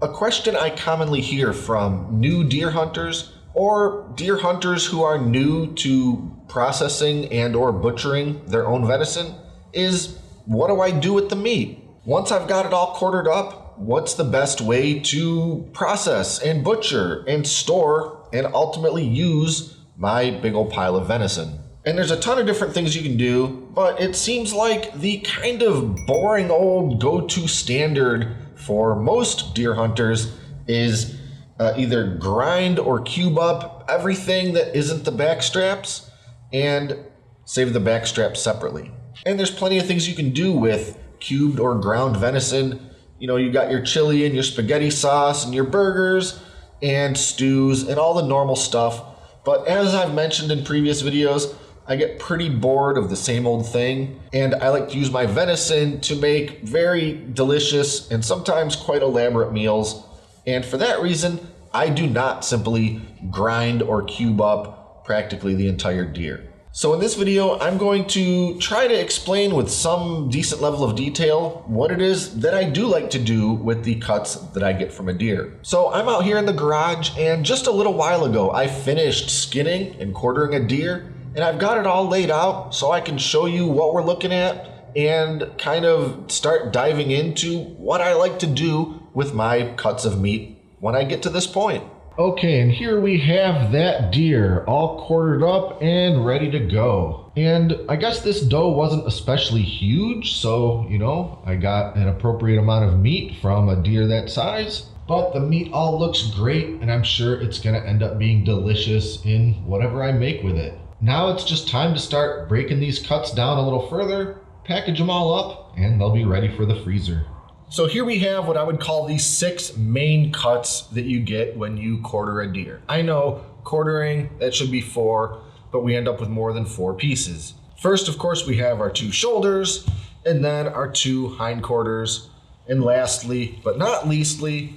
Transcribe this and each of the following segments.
A question I commonly hear from new deer hunters or deer hunters who are new to processing and or butchering their own venison is, what do I do with the meat? Once I've got it all quartered up, what's the best way to process and butcher and store and ultimately use my big old pile of venison? And there's a ton of different things you can do, but it seems like the kind of boring old go-to standard for most deer hunters is either grind or cube up everything that isn't the backstraps and save the backstraps separately. And there's plenty of things you can do with cubed or ground venison. You know, you got your chili and your spaghetti sauce and your burgers and stews and all the normal stuff. But as I've mentioned in previous videos, I get pretty bored of the same old thing, and I like to use my venison to make very delicious and sometimes quite elaborate meals. And for that reason, I do not simply grind or cube up practically the entire deer. So in this video, I'm going to try to explain with some decent level of detail what it is that I do like to do with the cuts that I get from a deer. So I'm out here in the garage, and just a little while ago, I finished skinning and quartering a deer. And I've got it all laid out so I can show you what we're looking at and kind of start diving into what I like to do with my cuts of meat when I get to this point. Okay, and here we have that deer all quartered up and ready to go. And I guess this doe wasn't especially huge, so, you know, I got an appropriate amount of meat from a deer that size. But the meat all looks great, and I'm sure it's gonna end up being delicious in whatever I make with it. Now it's just time to start breaking these cuts down a little further, package them all up, and they'll be ready for the freezer. So here we have what I would call the 6 main cuts that you get when you quarter a deer. I know quartering, that should be 4, but we end up with more than 4 pieces. First, of course, we have our 2 shoulders, and then our 2 hindquarters, and lastly, but not leastly,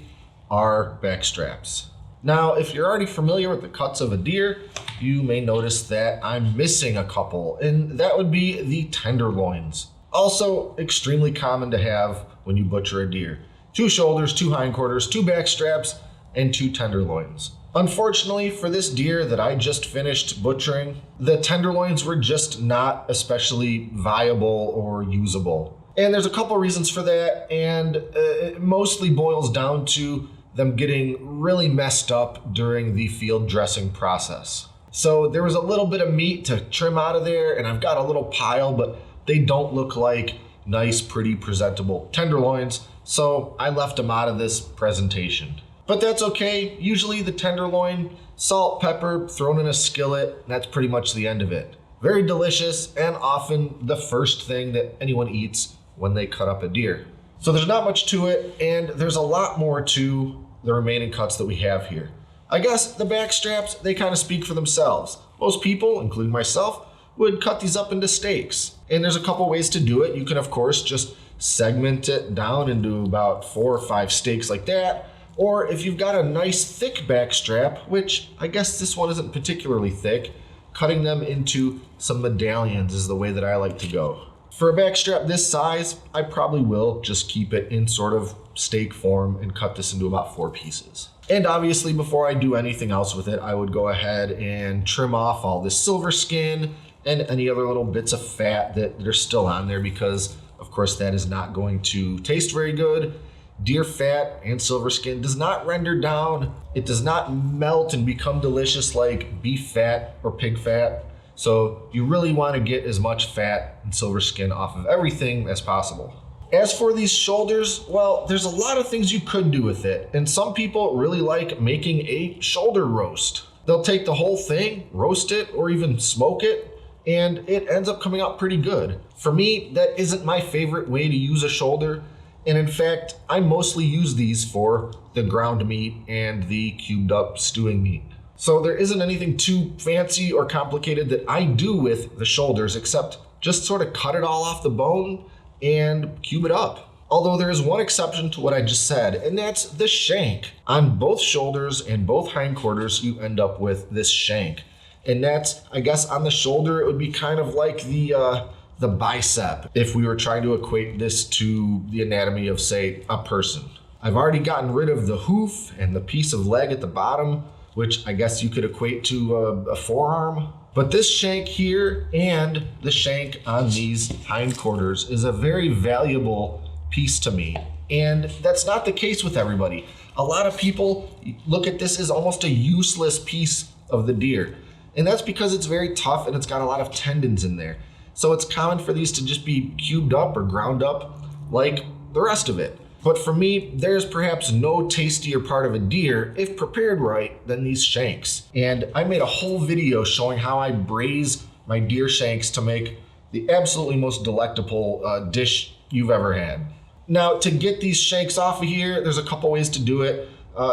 our backstraps. Now, if you're already familiar with the cuts of a deer, you may notice that I'm missing a couple, and that would be the tenderloins. Also extremely common to have when you butcher a deer. 2 shoulders, 2 hindquarters, 2 backstraps, and 2 tenderloins. Unfortunately for this deer that I just finished butchering, the tenderloins were just not especially viable or usable. And there's a couple reasons for that, and it mostly boils down to them getting really messed up during the field dressing process. So there was a little bit of meat to trim out of there, and I've got a little pile, but they don't look like nice, pretty, presentable tenderloins, so I left them out of this presentation. But that's okay. Usually the tenderloin, salt, pepper, thrown in a skillet, that's pretty much the end of it. Very delicious, and often the first thing that anyone eats when they cut up a deer. So there's not much to it, and there's a lot more to the remaining cuts that we have here. I guess the backstraps, they kind of speak for themselves. Most people, including myself, would cut these up into steaks. And there's a couple ways to do it. You can, of course, just segment it down into about 4 or 5 steaks like that. Or if you've got a nice thick backstrap, which I guess this one isn't particularly thick, cutting them into some medallions is the way that I like to go. For a backstrap this size, I probably will just keep it in sort of steak form and cut this into about 4 pieces. And obviously before I do anything else with it, I would go ahead and trim off all this silver skin and any other little bits of fat that are still on there, because of course that is not going to taste very good. Deer fat and silver skin does not render down. It does not melt and become delicious like beef fat or pig fat. So you really want to get as much fat and silver skin off of everything as possible. As for these shoulders, well, there's a lot of things you could do with it. And some people really like making a shoulder roast. They'll take the whole thing, roast it, or even smoke it, and it ends up coming out pretty good. For me, that isn't my favorite way to use a shoulder. And in fact, I mostly use these for the ground meat and the cubed up stewing meat. So there isn't anything too fancy or complicated that I do with the shoulders, except just sort of cut it all off the bone and cube it up. Although there is one exception to what I just said, and that's the shank. On both shoulders and both hindquarters, you end up with this shank. And that's, I guess on the shoulder, it would be kind of like the bicep, if we were trying to equate this to the anatomy of, say, a person. I've already gotten rid of the hoof and the piece of leg at the bottom, which I guess you could equate to a forearm. But this shank here and the shank on these hindquarters is a very valuable piece to me. And that's not the case with everybody. A lot of people look at this as almost a useless piece of the deer. And that's because it's very tough and it's got a lot of tendons in there. So it's common for these to just be cubed up or ground up like the rest of it. But for me, there's perhaps no tastier part of a deer, if prepared right, than these shanks. And I made a whole video showing how I braise my deer shanks to make the absolutely most delectable dish you've ever had. Now, to get these shanks off of here, there's a couple ways to do it.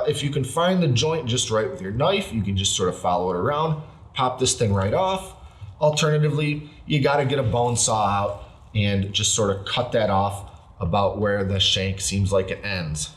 If you can find the joint just right with your knife, you can just sort of follow it around, pop this thing right off. Alternatively, you gotta get a bone saw out and just sort of cut that off about where the shank seems like it ends.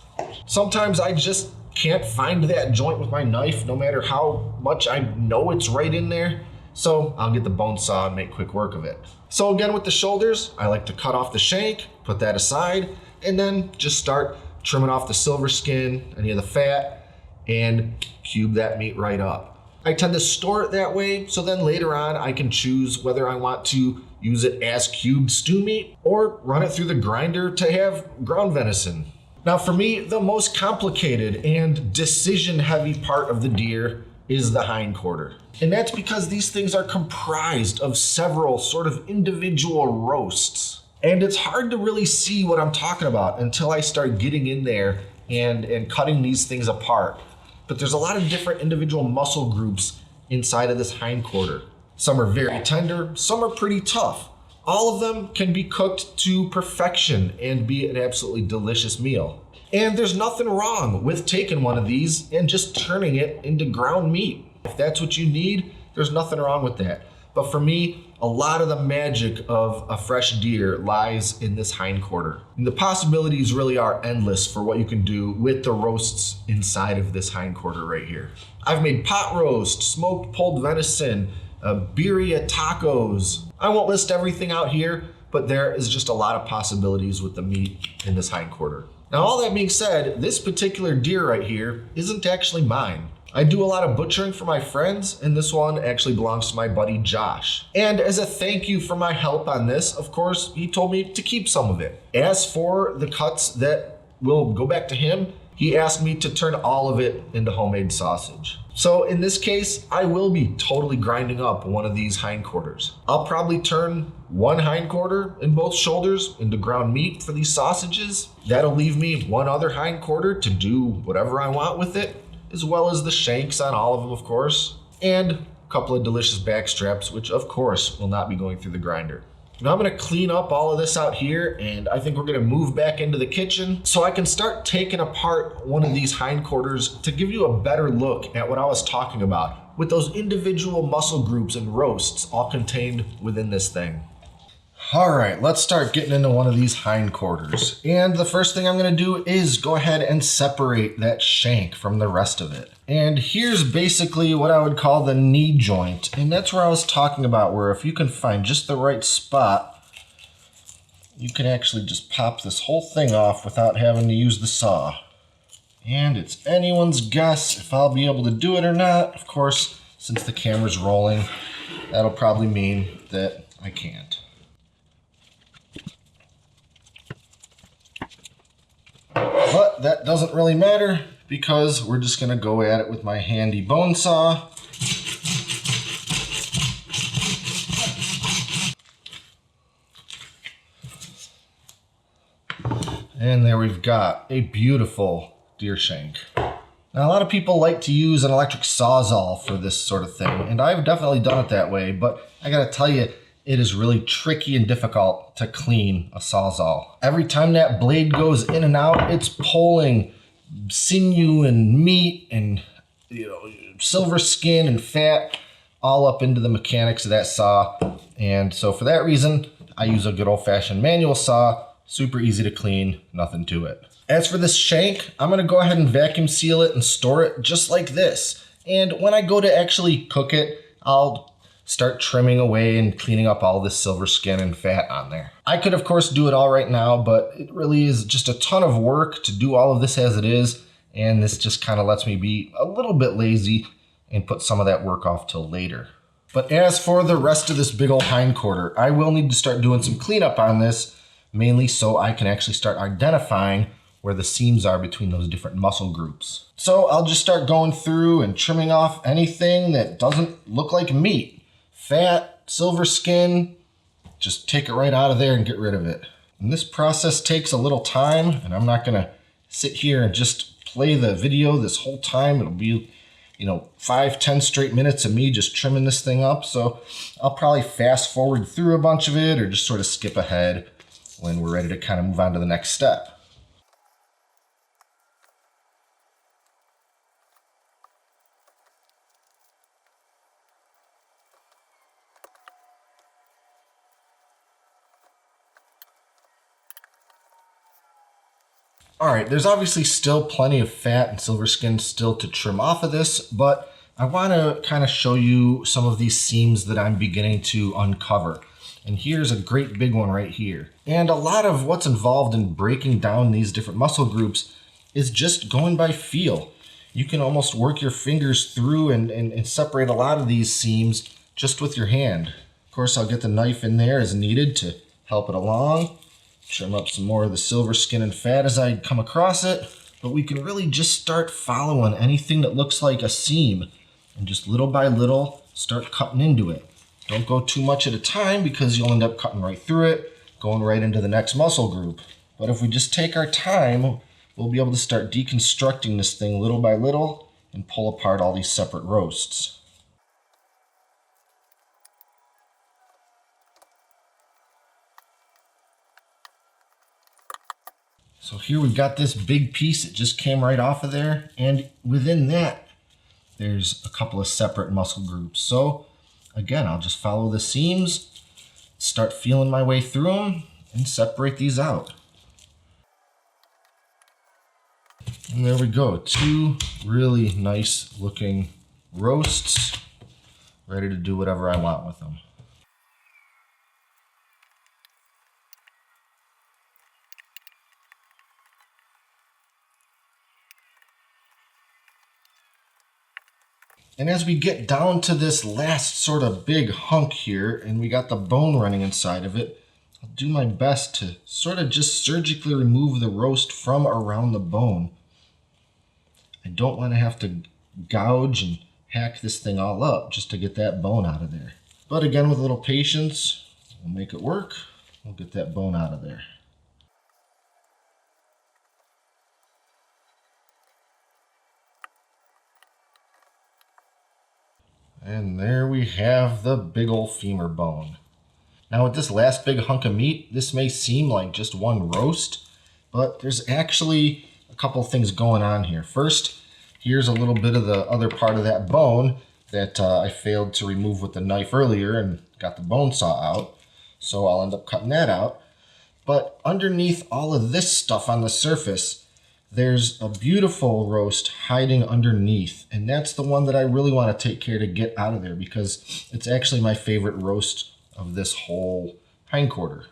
Sometimes I just can't find that joint with my knife, no matter how much I know it's right in there. So I'll get the bone saw and make quick work of it. So again, with the shoulders, I like to cut off the shank, put that aside, and then just start trimming off the silver skin, any of the fat, and cube that meat right up. I tend to store it that way, so then later on I can choose whether I want to use it as cubed stew meat or run it through the grinder to have ground venison. Now for me, the most complicated and decision heavy part of the deer is the hindquarter. And that's because these things are comprised of several sort of individual roasts. And it's hard to really see what I'm talking about until I start getting in there and cutting these things apart. But there's a lot of different individual muscle groups inside of this hindquarter. Some are very tender, some are pretty tough. All of them can be cooked to perfection and be an absolutely delicious meal. And there's nothing wrong with taking one of these and just turning it into ground meat. If that's what you need, there's nothing wrong with that. But for me, a lot of the magic of a fresh deer lies in this hindquarter. And the possibilities really are endless for what you can do with the roasts inside of this hindquarter right here. I've made pot roast, smoked pulled venison, birria tacos. I won't list everything out here, but there is just a lot of possibilities with the meat in this hindquarter. Now, all that being said, this particular deer right here isn't actually mine. I do a lot of butchering for my friends, and this one actually belongs to my buddy Josh. And as a thank you for my help on this, of course, he told me to keep some of it. As for the cuts that will go back to him, he asked me to turn all of it into homemade sausage. So in this case, I will be totally grinding up one of these hindquarters. I'll probably turn one hindquarter and both shoulders into ground meat for these sausages. That'll leave me one other hindquarter to do whatever I want with it, as well as the shanks on all of them, of course, and a couple of delicious backstraps, which of course will not be going through the grinder. Now I'm gonna clean up all of this out here, and I think we're gonna move back into the kitchen so I can start taking apart one of these hindquarters to give you a better look at what I was talking about with those individual muscle groups and roasts all contained within this thing. All right, let's start getting into one of these hindquarters. And the first thing I'm gonna do is go ahead and separate that shank from the rest of it. And here's basically what I would call the knee joint. And that's where I was talking about, where if you can find just the right spot, you can actually just pop this whole thing off without having to use the saw. And it's anyone's guess if I'll be able to do it or not. Of course, since the camera's rolling, that'll probably mean that I can't. But that doesn't really matter because we're just gonna go at it with my handy bone saw. And there we've got a beautiful deer shank. Now, a lot of people like to use an electric sawzall for this sort of thing, and I've definitely done it that way, but I gotta tell you, it is really tricky and difficult to clean a sawzall. Every time that blade goes in and out, it's pulling sinew and meat and silver skin and fat all up into the mechanics of that saw. And so for that reason, I use a good old-fashioned manual saw. Super easy to clean, nothing to it. As for this shank, I'm gonna go ahead and vacuum seal it and store it just like this. And when I go to actually cook it, I'll start trimming away and cleaning up all this silver skin and fat on there. I could of course do it all right now, but it really is just a ton of work to do all of this as it is, and this just kind of lets me be a little bit lazy and put some of that work off till later. But as for the rest of this big old hindquarter, I will need to start doing some cleanup on this, mainly so I can actually start identifying where the seams are between those different muscle groups. So I'll just start going through and trimming off anything that doesn't look like meat. Fat, silver skin, just take it right out of there and get rid of it. And this process takes a little time, and I'm not gonna sit here and just play the video this whole time. It'll be 5-10 straight minutes of me just trimming this thing up. So I'll probably fast forward through a bunch of it or just sort of skip ahead when we're ready to kind of move on to the next step. All right, there's obviously still plenty of fat and silver skin still to trim off of this, but I want to kind of show you some of these seams that I'm beginning to uncover. And here's a great big one right here. And a lot of what's involved in breaking down these different muscle groups is just going by feel. You can almost work your fingers through and separate a lot of these seams just with your hand. Of course, I'll get the knife in there as needed to help it along. Trim up some more of the silver skin and fat as I come across it, but we can really just start following anything that looks like a seam and just little by little start cutting into it. Don't go too much at a time because you'll end up cutting right through it, going right into the next muscle group. But if we just take our time, we'll be able to start deconstructing this thing little by little and pull apart all these separate roasts. So here we've got this big piece that just came right off of there, and within that there's a couple of separate muscle groups. So again, I'll just follow the seams, start feeling my way through them, and separate these out. And there we go, 2 really nice looking roasts, ready to do whatever I want with them. And as we get down to this last sort of big hunk here, and we got the bone running inside of it, I'll do my best to sort of just surgically remove the roast from around the bone. I don't want to have to gouge and hack this thing all up just to get that bone out of there. But again, with a little patience, we'll make it work. We'll get that bone out of there. And there we have the big old femur bone. Now with this last big hunk of meat, this may seem like just one roast, but there's actually a couple of things going on here. First, here's a little bit of the other part of that bone that I failed to remove with the knife earlier and got the bone saw out. So I'll end up cutting that out. But underneath all of this stuff on the surface, there's a beautiful roast hiding underneath, and that's the one that I really want to take care to get out of there because it's actually my favorite roast of this whole hindquarter.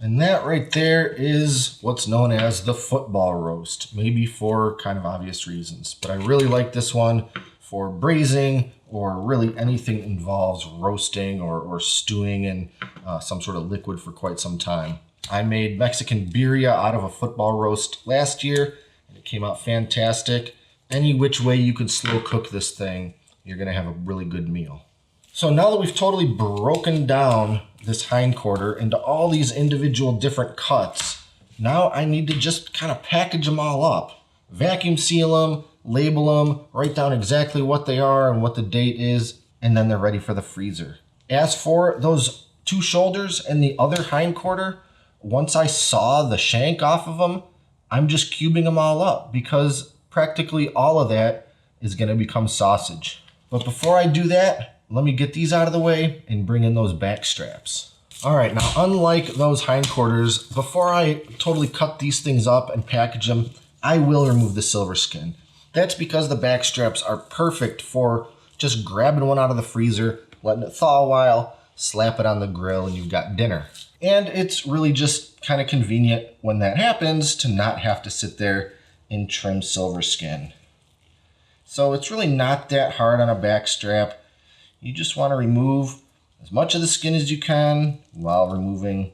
And that right there is what's known as the football roast, maybe for kind of obvious reasons, but I really like this one for braising or really anything that involves roasting or stewing in some sort of liquid for quite some time. I made Mexican birria out of a football roast last year, and it came out fantastic. Any which way you could slow cook this thing, you're gonna have a really good meal. So now that we've totally broken down this hindquarter into all these individual different cuts, now I need to just kind of package them all up, vacuum seal them, label them, write down exactly what they are and what the date is, and then they're ready for the freezer. As for those 2 shoulders and the other hindquarter, once I saw the shank off of them, I'm just cubing them all up because practically all of that is going to become sausage. But before I do that, let me get these out of the way and bring in those back straps. All right, now unlike those hindquarters, before I totally cut these things up and package them, I will remove the silver skin. That's because the back straps are perfect for just grabbing one out of the freezer, letting it thaw a while, slap it on the grill, and you've got dinner. And it's really just kind of convenient when that happens to not have to sit there and trim silver skin. So it's really not that hard on a back strap. You just want to remove as much of the skin as you can while removing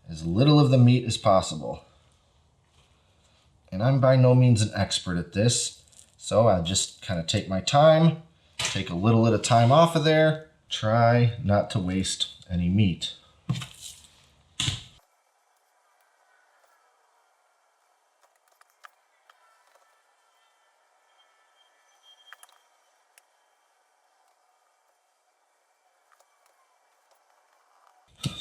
as little of the meat as possible. And I'm by no means an expert at this, so I just kind of take my time, take a little at a time off of there, try not to waste any meat.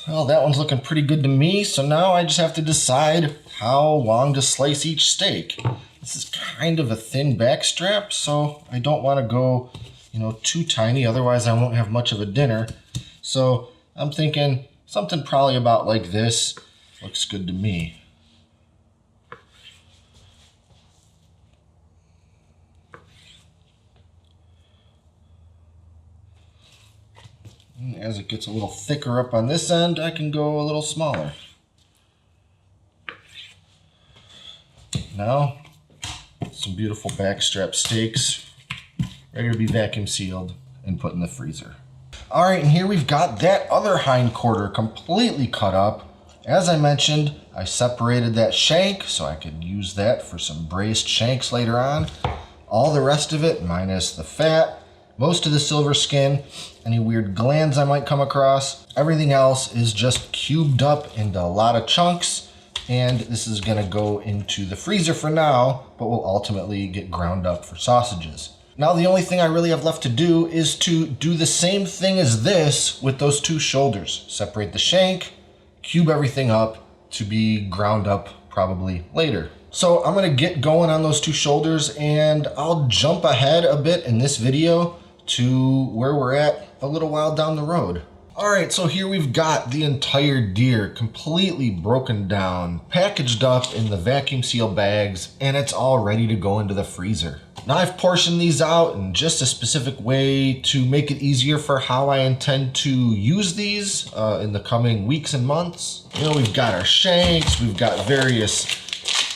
Well, that one's looking pretty good to me, so now I just have to decide how long to slice each steak. This is kind of a thin back strap, so I don't want to go, too tiny, otherwise I won't have much of a dinner. So I'm thinking something probably about like this looks good to me. As it gets a little thicker up on this end, I can go a little smaller. Now, some beautiful backstrap steaks, ready to be vacuum sealed and put in the freezer. All right, and here we've got that other hind quarter completely cut up. As I mentioned, I separated that shank so I could use that for some braised shanks later on. All the rest of it, minus the fat, most of the silver skin, any weird glands I might come across. Everything else is just cubed up into a lot of chunks, and this is gonna go into the freezer for now, but will ultimately get ground up for sausages. Now the only thing I really have left to do is to do the same thing as this with those two shoulders. Separate the shank, cube everything up to be ground up probably later. So I'm gonna get going on those two shoulders, and I'll jump ahead a bit in this video to where we're at a little while down the road. All right, so here we've got the entire deer completely broken down, packaged up in the vacuum seal bags, and it's all ready to go into the freezer. Now I've portioned these out in just a specific way to make it easier for how I intend to use these in the coming weeks and months. We've got our shanks, we've got various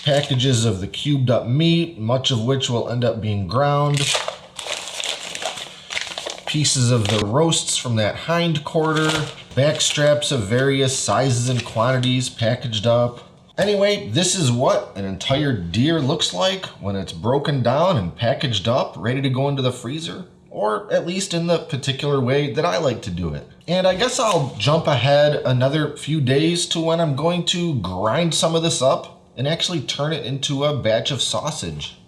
packages of the cubed up meat, much of which will end up being ground. Pieces of the roasts from that hind quarter, back straps of various sizes and quantities packaged up. Anyway, this is what an entire deer looks like when it's broken down and packaged up, ready to go into the freezer, or at least in the particular way that I like to do it. And I guess I'll jump ahead another few days to when I'm going to grind some of this up and actually turn it into a batch of sausage.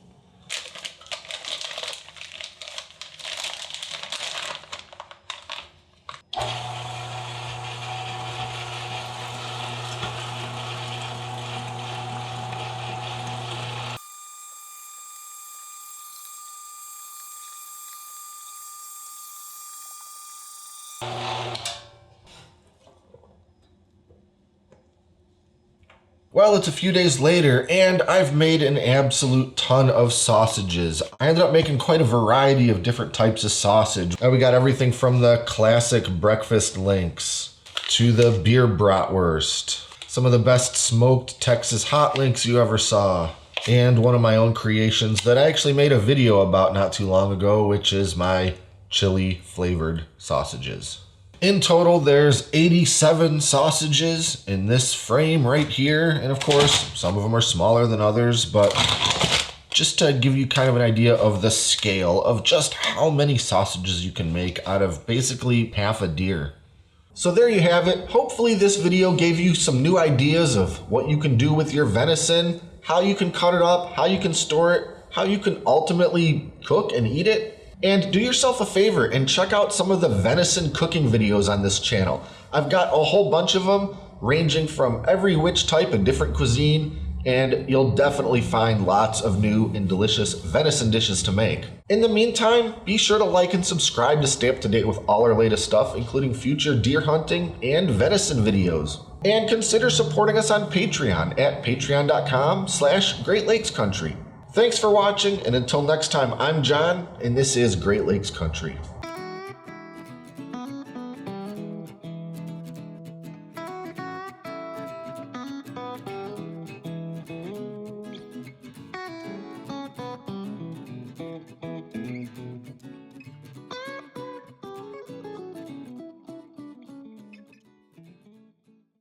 Well, it's a few days later, and I've made an absolute ton of sausages. I ended up making quite a variety of different types of sausage. We got everything from the classic breakfast links to the beer bratwurst, some of the best smoked Texas hot links you ever saw, and one of my own creations that I actually made a video about not too long ago, which is my chili flavored sausages. In total, there's 87 sausages in this frame right here. And of course, some of them are smaller than others, but just to give you kind of an idea of the scale of just how many sausages you can make out of basically half a deer. So there you have it. Hopefully this video gave you some new ideas of what you can do with your venison, how you can cut it up, how you can store it, how you can ultimately cook and eat it. And do yourself a favor and check out some of the venison cooking videos on this channel. I've got a whole bunch of them ranging from every which type of different cuisine, and you'll definitely find lots of new and delicious venison dishes to make. In the meantime, be sure to like and subscribe to stay up to date with all our latest stuff, including future deer hunting and venison videos. And consider supporting us on Patreon at patreon.com/Great Lakes Country. Thanks for watching, and until next time, I'm John, and this is Great Lakes Country.